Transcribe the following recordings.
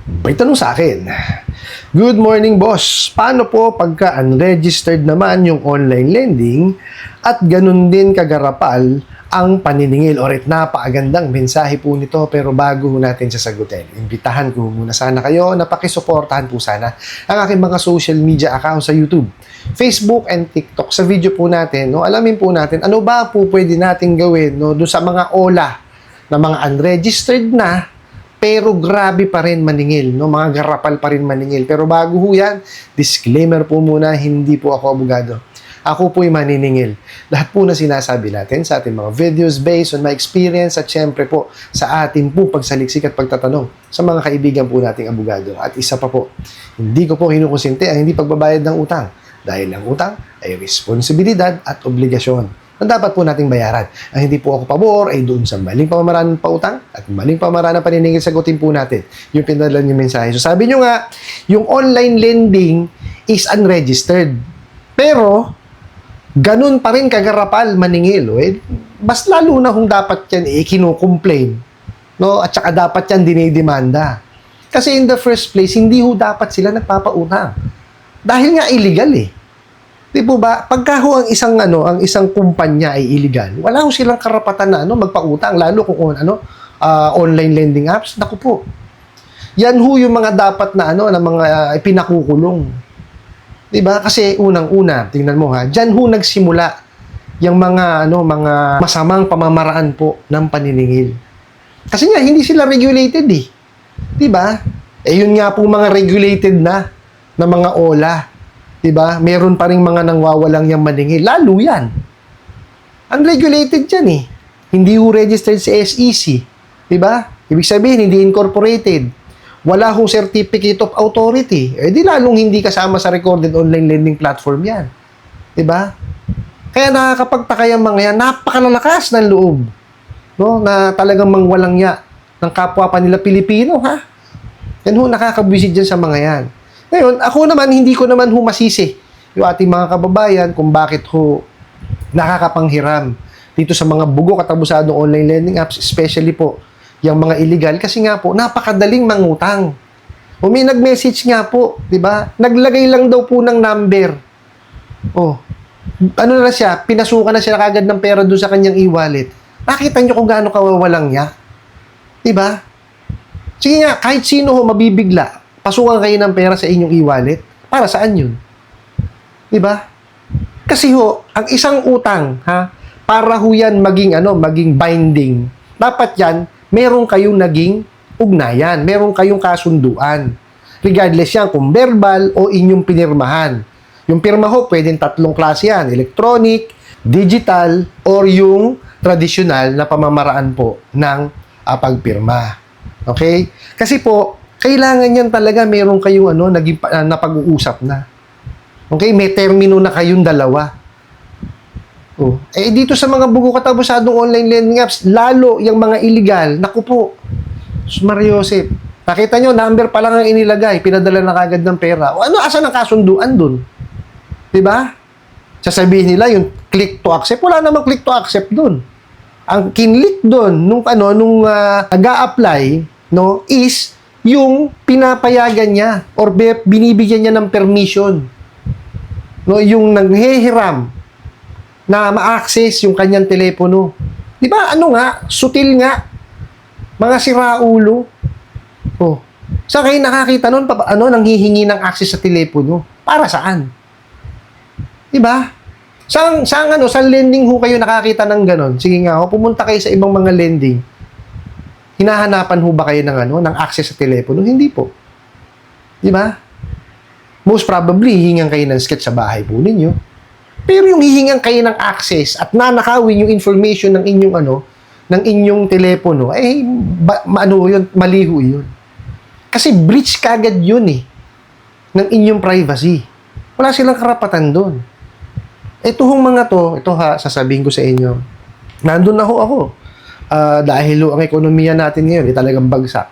May tanong sa akin, good morning boss, paano po pagka unregistered naman yung online lending at ganun din kagarapal ang paniningil? Orit, napakagandang mensahe po nito, pero bago natin sasagutin, imbitahan ko muna sana kayo na pakisuportahan po sana ang aking mga social media account sa YouTube, Facebook and TikTok. Sa video po natin, alamin po natin ano ba po pwede natin gawin doon sa mga OLA na mga unregistered na pero grabe pa rin maningil, mga garapal pa rin maningil. Pero bago ho yan, disclaimer po muna, hindi po ako abogado. Ako po'y maniningil. Lahat po na sinasabi natin sa ating mga videos based on my experience at syempre po sa ating po pagsaliksik at pagtatanong sa mga kaibigan po nating abogado. At isa pa po, hindi ko po kinukonsinti ang hindi pagbabayad ng utang dahil ang utang ay responsibilidad at obligasyon na dapat po nating bayaran. Ang hindi po ako pabor ay doon sa maling pamamaraan ng pautang at maling pamamaraan ng paniningil. Sagutin po natin yung pinadala yung mensahe. So sabi nyo nga, yung online lending is unregistered. Pero, ganun pa rin kagarapal maningil. Mas lalo na kung dapat yan kinukomplain. At saka dapat yan dinidemanda. Kasi in the first place, hindi ho dapat sila nagpapautang. Dahil nga illegal Di po ba? Pagka ho ang isang kumpanya ay illegal, wala ho silang karapatan na magpautang, lalo kung online lending apps. Naku po. Yan ho yung mga dapat na mga pinakukulong. Di ba? Kasi unang-una, tingnan mo diyan ho nagsimula yung mga masamang pamamaraan po ng paniningil. Kasi nga hindi sila regulated Di ba? Yun nga po mga regulated na mga OLA. Diba? Meron pa ring mga nangwawalang yung maningil. Lalo yan. Unregulated yan Hindi ho registered sa SEC. Diba? Ibig sabihin, hindi incorporated. Wala hong certificate of authority. Di lalong hindi kasama sa recorded online lending platform yan. Diba? Kaya nakakapagtaka yung mga yan, napakalalakas ng loob. Na talagang mangwalang ya ng kapwa pa nila Pilipino, Yan ho, nakakabwisit dyan sa mga yan. Ngayon, ako naman, hindi ko naman masisi yung ating mga kababayan kung bakit nakakapanghiram dito sa mga bugo katabusadong online lending apps, especially po yung mga illegal, kasi nga po, napakadaling mangutang. May nag-message nga po, di ba? Naglagay lang daw po ng number. Na siya, pinasukan na siya kagad ng pera doon sa kanyang e-wallet. Nakita niyo kung gaano kawawalang niya? Di ba? Sige nga, kahit sino mabibigla, pasukan kayo ng pera sa inyong e-wallet. Para saan yun? Diba? Kasi ang isang utang, para yan maging binding. Dapat yan, meron kayong naging ugnayan. Meron kayong kasunduan. Regardless yan kung verbal o inyong pinirmahan. Yung pirma pwedeng tatlong klase yan. Electronic, digital, or yung traditional na pamamaraan po ng pagpirma. Okay? Kasi po, kailangan yan talaga meron kayong napag-uusap na. Okay? May termino na kayong dalawa. Dito sa mga bugo katabusadong online lending apps, lalo yung mga illegal, naku po, Mario Joseph, nakita nyo, number pa lang ang inilagay, pinadala na kagad ng pera. Asan ang kasunduan dun? Diba? Sasabihin nila yung click to accept, wala namang click to accept dun. Ang kinlik dun, nung nag-a-apply, is yung pinapayagan niya or binibigyan niya ng permission. Yung nanghihiram na ma-access yung kanyang telepono. Di ba? Sutil nga. Mga siraulo. Saan kayo nakakita nun? Nanghihingi ng access sa telepono? Para saan? Di ba? Saan lending kayo nakakita ng ganon? Sige nga, pumunta kayo sa ibang mga lending. Hinahanapan ba kayo ng access sa telepono? Hindi po. Di ba? Most probably, hihingan kayo ng sketch sa bahay po ninyo. Pero yung hihingan kayo ng access at nanakawin yung information ng inyong telepono, maliho yun. Kasi breach kagad yun ng inyong privacy. Wala silang karapatan doon. Ito mga sasabihin ko sa inyo, nandun na ako. Dahil ang ekonomiya natin ngayon talagang bagsak.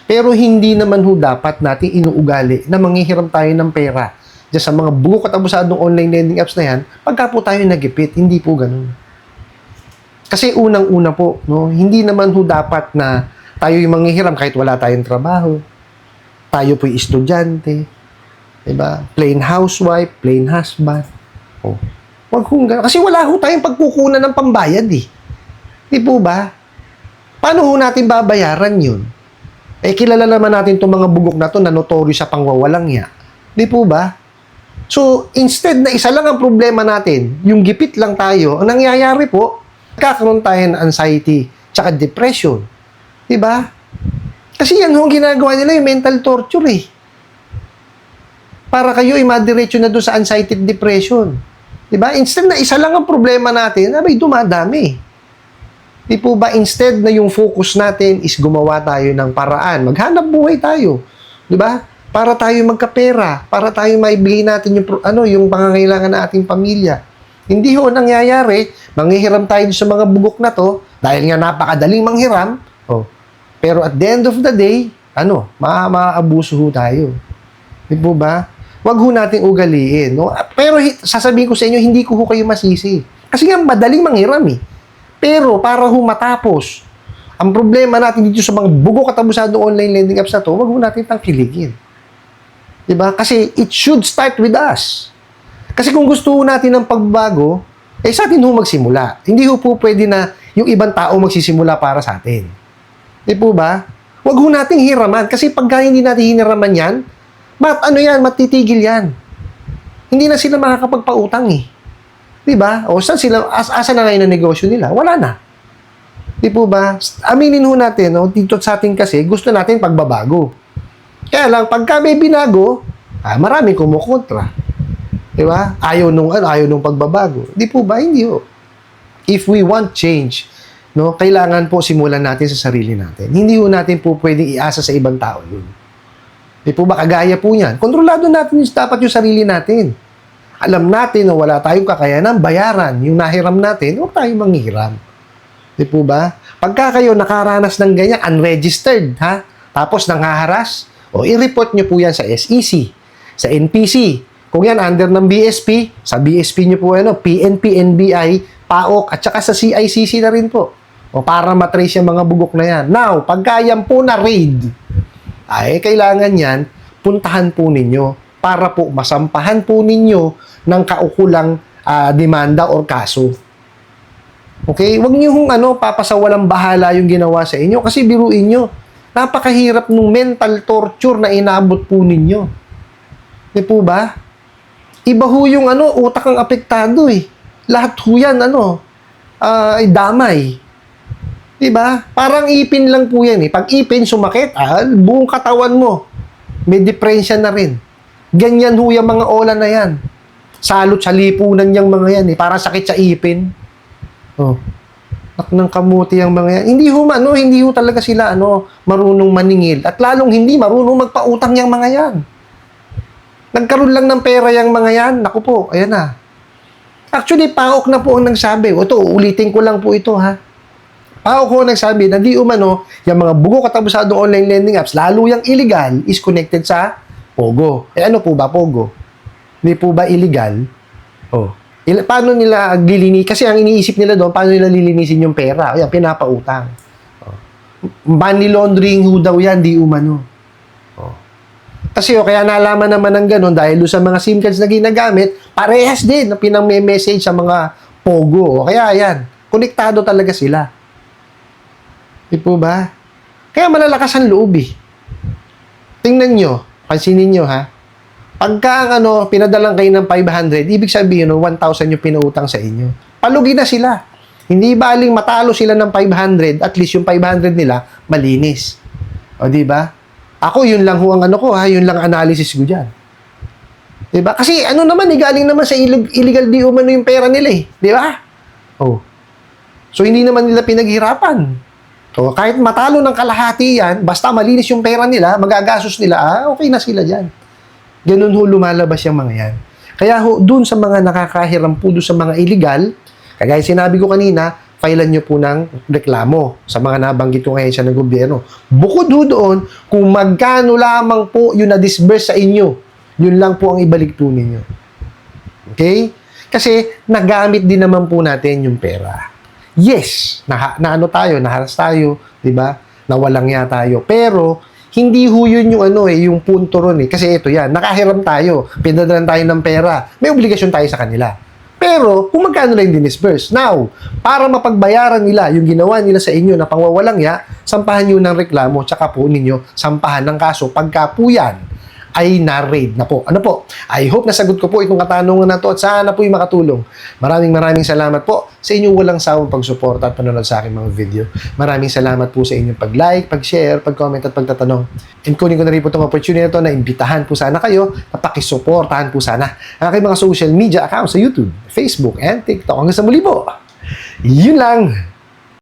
Pero hindi naman dapat natin inuugali na manghihiram tayo ng pera diyan sa mga bugo katabusadong online lending apps na yan pagka po tayo nagipit. Hindi po ganun. Kasi unang-una po, hindi naman dapat na tayo yung manghihiram kahit wala tayong trabaho. Tayo po'y estudyante, diba? Plain housewife, plain husband. Oh. Wag kong gano'n. Kasi wala ho tayong pagkukunan ng pambayad eh. Di po ba? Paano ho natin babayaran yun? Eh, kilala naman natin itong mga bugok na to na notorious sa pangwawalang ya. Di po ba? So, instead na isa lang ang problema natin, yung gipit lang tayo, ang nangyayari po, kakaroon tayo ng anxiety, tsaka depression. Di ba? Kasi yan ho ang ginagawa nila, yung mental torture eh. Para kayo ay madiretso na doon sa anxiety at depression. Diba? Instead na isa lang ang problema natin, abay dumadami. Di po ba, instead na yung focus natin is gumawa tayo ng paraan, maghanap buhay tayo. Diba? Para tayo magkapera, para tayo maibigay natin yung pangangailangan ng ating pamilya. Hindi ho nangyayari, manghihiram tayo sa mga bugok na to, dahil nga napakadaling manghiram, pero at the end of the day, maaabuso ho tayo. Di po ba? Wag ho nating ugaliin. No? Pero sasabihin ko sa inyo, hindi ko ho kayo masisi. Kasi nga, madaling manghiram eh. Pero para ho matapos, ang problema natin dito sa mga bugok at abusado online lending apps na to, wag ho natin tangkiligin. Diba? Kasi it should start with us. Kasi kung gusto ho natin ng pagbabago, sa atin ho magsimula. Hindi ho po pwede na yung ibang tao magsisimula para sa atin. Di po ba? Wag ho nating hiraman. Kasi pagka hindi natin hiniraman yan, matitigil yan. Hindi na sila makakapagpautang eh. Di ba? O saan sila, asa na ngayon ang negosyo nila? Wala na. Di po ba? Aminin ho natin, dito sa atin kasi, gusto natin pagbabago. Kaya lang, pagka may binago, maraming kumukontra. Di ba? Ayaw nung pagbabago. Di po ba? Hindi ho. If we want change, kailangan po simulan natin sa sarili natin. Hindi ho natin po pwedeng iasa sa ibang tao yun. Di po ba, kagaya po yan. Kontrolado natin dapat yung sarili natin. Alam natin na wala tayong kakayanan, bayaran. Yung nahiram natin, huwag tayong manghiram. Di po ba? Pagka kayo nakaranas ng ganyan, unregistered, tapos nanghaharas, i-report nyo po yan sa SEC, sa NPC. Kung yan, under ng BSP, sa BSP nyo po, PNP, NBI, PAOK, at saka sa CICC na rin po. Para matrace yung mga bugok na yan. Now, pagka yan po na raid, kailangan yan, puntahan po ninyo para po masampahan po ninyo ng kaukulang demanda or kaso. Okay? Huwag niyo papasawalang bahala yung ginawa sa inyo kasi biruin nyo, napakahirap nung mental torture na inabot po ninyo. Di po ba? Iba ho yung utak ang apektado eh. Lahat ho yan, ay damay. Diba? Parang ipin lang po yan eh. Pag ipin, sumakit, buong katawan mo. May depresya na rin. Ganyan ho yung mga ola na yan. Salot sa lipunan yung mga yan eh. Para sakit sa ipin. Ng kamuti yung mga yan. Hindi ho talaga sila marunong maningil. At lalong hindi marunong magpautang yung mga yan. Nagkaroon lang ng pera yung mga yan. Naku po, ayan na. Actually, PAOK na po ang nagsabi. Ulitin ko lang po ito PAOK ko nagsabi na di umano, yung mga bugok at abusadong online lending apps, lalo yung illegal, is connected sa Pogo. Ano po ba Pogo? Hindi po ba illegal? Paano nila lilinisin? Kasi ang iniisip nila doon, paano nila lilinisin yung pera? Ayan, pinapautang. Money laundering ho daw yan, di umano. Kasi kaya nalaman naman ng ganun dahil doon sa mga SIM cards na ginagamit, parehas din na pinang-message sa mga Pogo. Kaya yan, konektado talaga sila. Di po ba? Kaya malalakas ang loob eh. Tingnan nyo, pansinin nyo Pagka pinadalang kayo ng 500, ibig sabihin 1,000 yung pinautang sa inyo. Palugi na sila. Hindi baling matalo sila ng 500, at least yung 500 nila malinis. O di ba? Ako yun lang ho ang yun lang analysis ko diyan. Di ba? Kasi naman galing naman sa illegal di umano yung pera nila eh. Di ba? So hindi naman nila pinaghirapan. So, kahit matalo ng kalahati yan, basta malinis yung pera nila, magagastos nila, okay na sila dyan. Ganun ho lumalabas yung mga yan. Kaya ho, dun sa mga nakakahiram po, dun sa mga illegal, kagaya sinabi ko kanina, filean nyo po ng reklamo sa mga nabanggit kong ahensya ng gobyerno. Bukod ho doon, kung magkano lamang po yung na-disburse sa inyo, yun lang po ang ibalik po ninyo. Okay? Kasi nagamit din naman po natin yung pera. Yes, naharas tayo, 'di ba? Nawalang ya tayo. Pero Hindi ho yun yung yung punto ron eh. Kasi ito yan, nakahiram tayo, pinadalan tayo ng pera, may obligasyon tayo sa kanila. Pero, kung magkano lang dinisburse. Now, para mapagbayaran nila yung ginawa nila sa inyo na pangwawalang ya, sampahan nyo ng reklamo, tsaka po ninyo sampahan ng kaso pagka po yan ay na-raid na po. Ano po? I hope nasagot ko po itong katanungan na to at sana po yung makatulong. Maraming salamat po sa inyong walang sawang pagsuporta at panonood sa aking mga video. Maraming salamat po sa inyong pag-like, pag-share, pag-comment at pagtatanong. And kunin ko na rin po itong opportunity na ito na imbitahan po sana kayo na pakisuportahan po sana ang aking mga social media accounts sa YouTube, Facebook, and TikTok. Hanggang sa muli po. Yun lang.